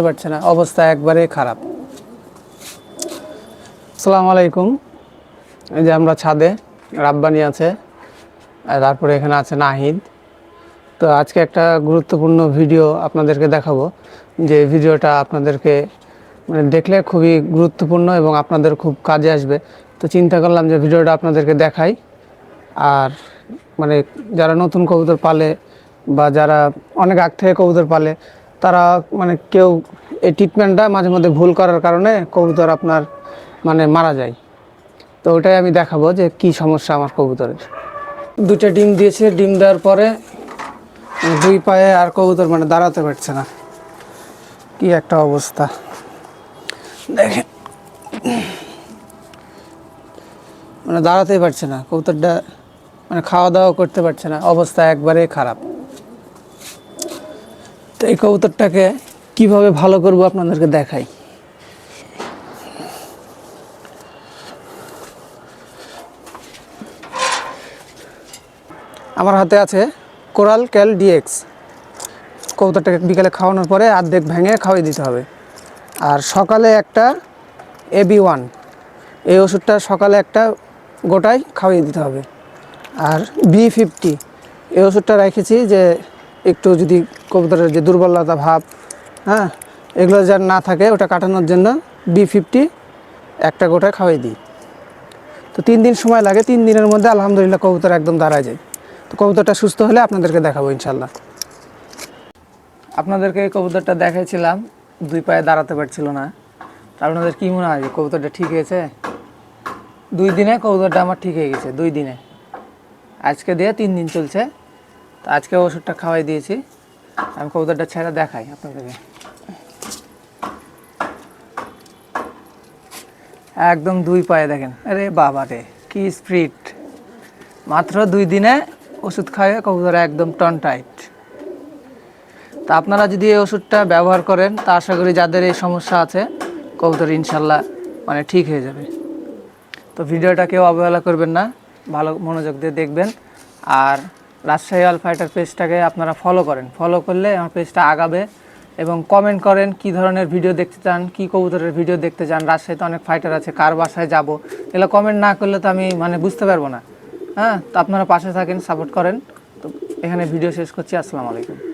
পারছে না, অবস্থা একবারে খারাপ। আসসালামু আলাইকুম। এই যে আমরা ছাদে, রাব্বানি আছে, আর তারপরে এখানে আছে নাহিদ। তো আজকে একটা গুরুত্বপূর্ণ ভিডিও আপনাদেরকে দেখাবো, যে ভিডিওটা আপনাদেরকে দেখলে খুবই গুরুত্বপূর্ণ এবং আপনাদের খুব কাজে আসবে। তো চিন্তা করলাম যে ভিডিওটা আপনাদেরকে দেখাই। আর যারা নতুন কবুতর পালে বা যারা অনেক আগ থেকে কবুতর পালে, তারা কেউ এই ট্রিটমেন্টটা মাঝে মধ্যে ভুল করার কারণে কবুতর আপনার মারা যায়। তো ওটাই আমি দেখাবো যে কি সমস্যা আমার কবুতরের। দুইটা ডিম দিয়েছে, ডিম দেওয়ার পরে দুই পায়ে আর কবুতর দাঁড়াতে পারছে না। কি একটা অবস্থা দেখেন, দাঁড়াতেই পারছে না কবুতরটা, খাওয়া দাওয়া করতে পারছে না, অবস্থা একবারে খারাপ। তো এই কবুতরটাকে কিভাবে ভালো করব আপনাদেরকে দেখাই। আমার হাতে আছে কোরাল ক্যাল ডিএক্স। কবুতরটাকে বিকালে খাওয়ানোর পরে অর্ধেক ভেঙে খাওয়াই দিতে হবে। আর সকালে একটা AB1, এই ওষুধটা সকালে একটা গোটায় খাওয়াই দিতে হবে। আর B50, এই ওষুধটা রেখেছি যে একটু যদি কবুতরের যে দুর্বলতা ভাব, এগুলো যার না থাকে, ওটা কাটানোর জন্য B50 একটা গোটায় খাওয়াই দিই। তো 3 দিন সময় লাগে, 3 দিনের মধ্যে আলহামদুলিল্লাহ কবুতর একদম দাঁড়ায় যায়। তো কবুতরটা সুস্থ হলে আপনাদেরকে দেখাবো ইনশাল্লাহ। আপনাদেরকে এই কবুতরটা দেখাইছিলাম, দুই পায়ে দাঁড়াতে পারছিল না। আপনাদের কী মনে হয় কবুতরটা ঠিক হয়েছে? 2 দিনে কবুতরটা আমার ঠিক হয়ে গেছে, 2 দিনে। আজকে দিয়ে 3 দিন চলছে। তো আজকে ওষুধটা খাওয়াই দিয়েছি। আমি কবুতরটা ছেড়ে দেখাই আপনাদেরকে। একদম 2 পায়ে দেখেন, আরে বাবা রে কি স্পিড! মাত্র 2 দিনে ওষুধ খাওয়াই কবুতর একদম টন টাইট। তা আপনারা যদি এই ওষুধটা ব্যবহার করেন, তা আশা করি যাদের এই সমস্যা আছে কবুতর ইনশাল্লাহ ঠিক হয়ে যাবে। তো ভিডিওটা কেউ অবহেলা করবেন না, ভালো মনোযোগ দিয়ে দেখবেন। আর রাজশাহী অল ফাইটার পেজটাকে আপনারা ফলো করেন, ফলো করলে আমার পেজটা আগাবে। এবং কমেন্ট করেন কি ধরনের ভিডিও দেখতে চান, কি কবুতরের ভিডিও দেখতে চান। রাজশাহীতে অনেক ফাইটার আছে, কার বাসায় যাব, এগুলো কমেন্ট না করলে তো আমি বুঝতে পারবো না। তো আপনারা পাশে থাকেন, সাপোর্ট করেন। তো এখানে ভিডিও শেষ করছি। আসসালামু আলাইকুম।